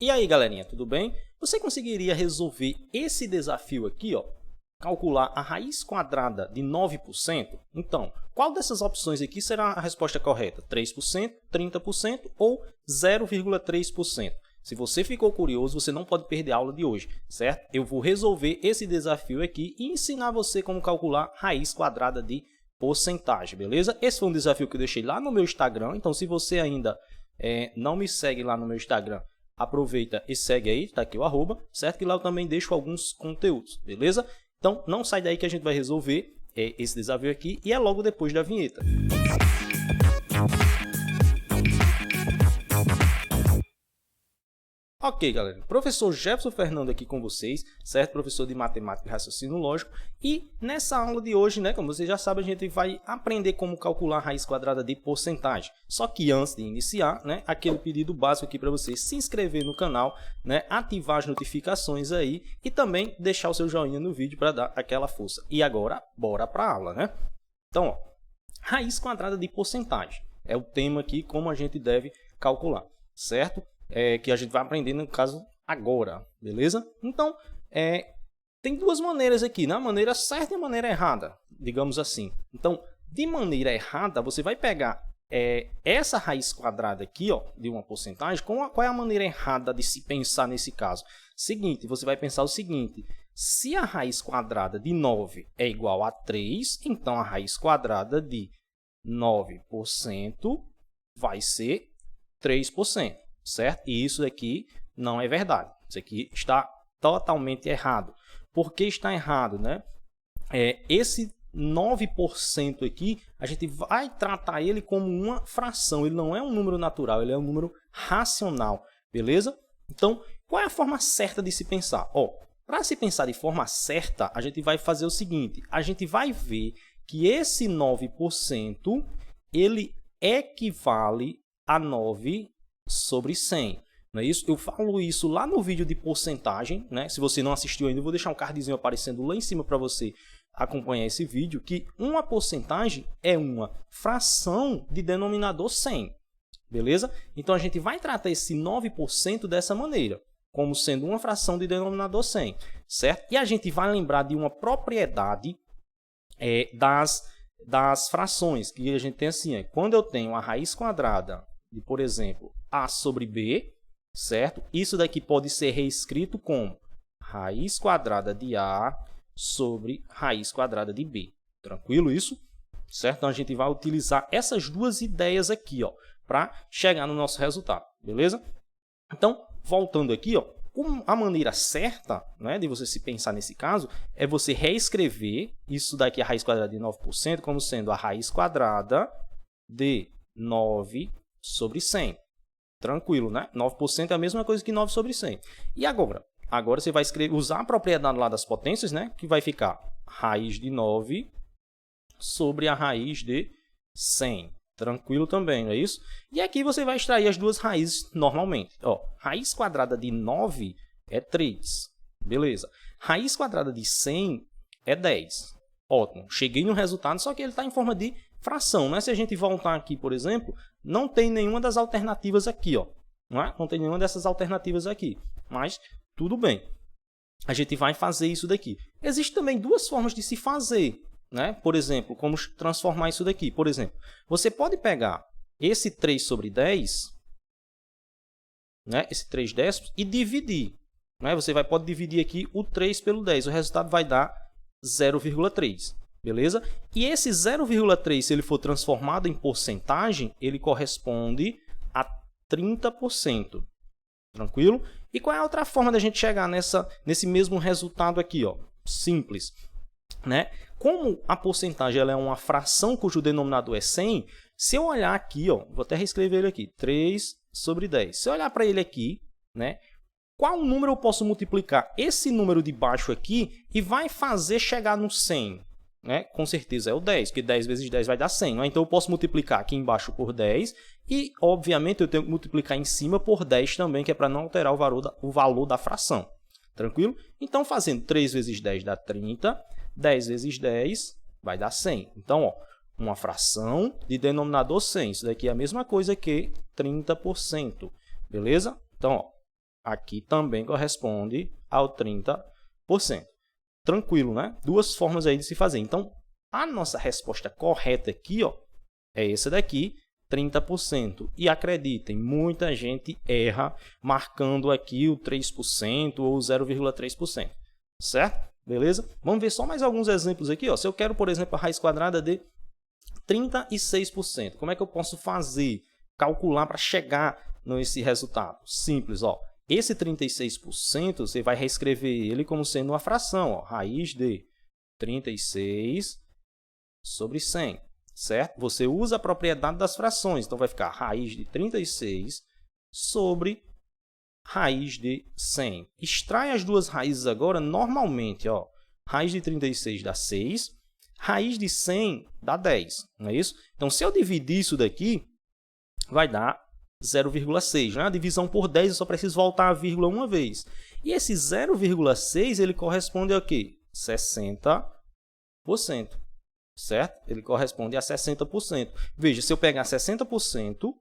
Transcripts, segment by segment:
E aí, galerinha, tudo bem? Você conseguiria resolver esse desafio aqui, ó? Calcular a raiz quadrada de 9%? Então, qual dessas opções aqui será a resposta correta? 3%, 30% ou 0,3%? Se você ficou curioso, você não pode perder a aula de hoje, certo? Eu vou resolver esse desafio aqui e ensinar você como calcular raiz quadrada de porcentagem, beleza? Esse foi um desafio que eu deixei lá no meu Instagram, então se você ainda não me segue lá no meu Instagram, aproveita e segue aí, tá aqui o arroba, certo? Que lá eu também deixo alguns conteúdos, beleza? Então não sai daí que a gente vai resolver esse desafio aqui e é logo depois da vinheta. Ok, galera, professor Jefferson Fernando aqui com vocês, certo? Professor de Matemática e Raciocínio Lógico. E nessa aula de hoje, né, como vocês já sabem, a gente vai aprender como calcular a raiz quadrada de porcentagem. Só que antes de iniciar, né, aquele pedido básico aqui para você se inscrever no canal, né, ativar as notificações aí e também deixar o seu joinha no vídeo para dar aquela força. E agora, bora para a aula, né? Então, ó, raiz quadrada de porcentagem é o tema aqui, como a gente deve calcular, certo? Que a gente vai aprender no caso agora, beleza? Então, tem duas maneiras aqui, né? A maneira certa e a maneira errada, digamos assim. Então, de maneira errada, você vai pegar essa raiz quadrada aqui, ó, de uma porcentagem. Qual é a maneira errada de se pensar nesse caso? Seguinte, você vai pensar o seguinte: se a raiz quadrada de 9 é igual a 3, então a raiz quadrada de 9% vai ser 3%. Certo? E isso aqui não é verdade. Isso aqui está totalmente errado. Por que está errado, né? Esse 9% aqui, a gente vai tratar ele como uma fração. Ele não é um número natural, ele é um número racional. Beleza? Então, qual é a forma certa de se pensar? Para se pensar de forma certa, a gente vai fazer o seguinte. A gente vai ver que esse 9% ele equivale a 9 sobre 100, não é isso? Eu falo isso lá no vídeo de porcentagem, né? Se você não assistiu ainda, eu vou deixar um cardzinho aparecendo lá em cima para você acompanhar esse vídeo, que uma porcentagem é uma fração de denominador 100, beleza? Então a gente vai tratar esse 9% dessa maneira, como sendo uma fração de denominador 100, certo? E a gente vai lembrar de uma propriedade das frações, que a gente tem assim, quando eu tenho a raiz quadrada de, por exemplo, a sobre b, certo? Isso daqui pode ser reescrito como raiz quadrada de a sobre raiz quadrada de b. Tranquilo isso? Certo? Então, a gente vai utilizar essas duas ideias aqui, ó, para chegar no nosso resultado, beleza? Então, voltando aqui, ó, a maneira certa, né, de você se pensar nesse caso é você reescrever isso daqui, a raiz quadrada de 9%, como sendo a raiz quadrada de 9 sobre 100. Tranquilo, né? 9% é a mesma coisa que 9 sobre 100. E agora? Agora você vai usar a propriedade lá das potências, né? Que vai ficar raiz de 9 sobre a raiz de 100. Tranquilo também, não é isso? E aqui você vai extrair as duas raízes normalmente. Ó, raiz quadrada de 9 é 3. Beleza. Raiz quadrada de 100 é 10. Ótimo. Cheguei no resultado, só que ele está em forma de fração, né? Se a gente voltar aqui, por exemplo, não tem nenhuma das alternativas aqui, ó. Não tem nenhuma dessas alternativas aqui, mas tudo bem. A gente vai fazer isso daqui. Existem também duas formas de se fazer, né? Por exemplo, como transformar isso daqui. Por exemplo, você pode pegar esse 3 sobre 10, né? Esse 3 décimos, e dividir, né? Você pode dividir aqui o 3 pelo 10. O resultado vai dar 0,3. Beleza? E esse 0,3, se ele for transformado em porcentagem, ele corresponde a 30%. Tranquilo? E qual é a outra forma da gente chegar nesse mesmo resultado aqui, ó? Simples, né? Como a porcentagem ela é uma fração cujo denominador é 100, se eu olhar aqui, ó, vou até reescrever ele aqui, 3 sobre 10. Se eu olhar para ele aqui, né? Qual número eu posso multiplicar esse número de baixo aqui e vai fazer chegar no 100? Né? Com certeza é o 10, porque 10 vezes 10 vai dar 100. Né? Então, eu posso multiplicar aqui embaixo por 10 e, obviamente, eu tenho que multiplicar em cima por 10 também, que é para não alterar o valor da fração. Tranquilo? Então, fazendo 3 vezes 10 dá 30, 10 vezes 10 vai dar 100. Então, ó, uma fração de denominador 100. Isso daqui é a mesma coisa que 30%. Beleza? Então, ó, Aqui também corresponde ao 30%. Tranquilo, né? Duas formas aí de se fazer. Então, a nossa resposta correta aqui, ó, é essa daqui, 30%. E acreditem, muita gente erra marcando aqui o 3% ou 0,3%. Certo? Beleza? Vamos ver só mais alguns exemplos aqui. Ó. Se eu quero, por exemplo, a raiz quadrada de 36%, como é que eu posso fazer, calcular para chegar nesse resultado? Simples, ó. Esse 36%, você vai reescrever ele como sendo uma fração, ó, raiz de 36 sobre 100, certo? Você usa a propriedade das frações, então vai ficar raiz de 36 sobre raiz de 100. Extrai as duas raízes agora, normalmente, ó, raiz de 36 dá 6, raiz de 100 dá 10, não é isso? Então, se eu dividir isso daqui, vai dar 0,6. Né? A divisão por 10, eu só preciso voltar a vírgula uma vez. E esse 0,6, ele corresponde a quê? 60%. Certo? Ele corresponde a 60%. Veja, se eu pegar 60%,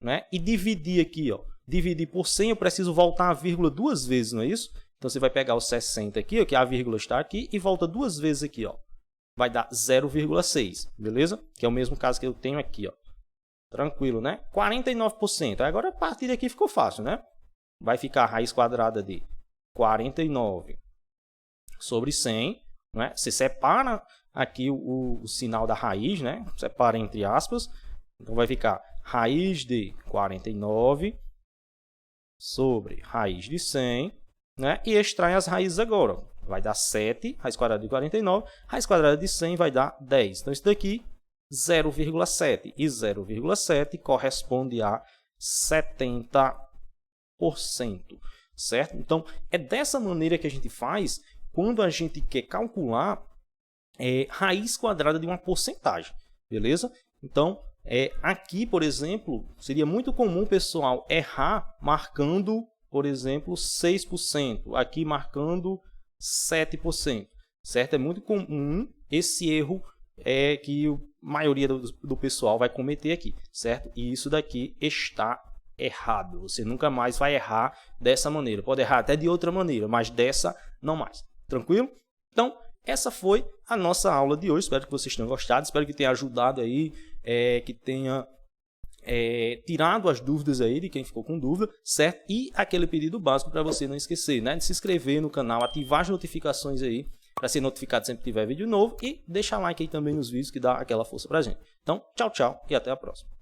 né, e dividir aqui, ó, dividir por 100, eu preciso voltar a vírgula duas vezes, não é isso? Então, você vai pegar o 60 aqui, ó, que a vírgula está aqui, e volta duas vezes aqui, ó. Vai dar 0,6, beleza? Que é o mesmo caso que eu tenho aqui, ó. Tranquilo, né? 49%. Agora, a partir daqui ficou fácil, né? Vai ficar a raiz quadrada de 49 sobre 100. Né? Você separa aqui o sinal da raiz, né? Separa entre aspas. Então, vai ficar raiz de 49 sobre raiz de 100. Né? E extrai as raízes agora. Vai dar 7, raiz quadrada de 49. Raiz quadrada de 100 vai dar 10. Então, isso daqui 0,7 e 0,7 corresponde a 70%, certo? Então, é dessa maneira que a gente faz quando a gente quer calcular raiz quadrada de uma porcentagem, beleza? Então, aqui, por exemplo, seria muito comum o pessoal errar marcando, por exemplo, 6%, aqui marcando 7%, certo? É muito comum esse erro que a maioria do pessoal vai cometer aqui, certo? E isso daqui está errado. Você nunca mais vai errar dessa maneira. Pode errar até de outra maneira, mas dessa não mais. Tranquilo? Então, essa foi a nossa aula de hoje. Espero que vocês tenham gostado. Espero que tenha ajudado aí, que tenha tirado as dúvidas aí de quem ficou com dúvida, certo? E aquele pedido básico para você não esquecer, né? De se inscrever no canal, ativar as notificações aí, para ser notificado sempre que tiver vídeo novo, e deixar like aí também nos vídeos que dá aquela força pra gente. Então, tchau, tchau e até a próxima.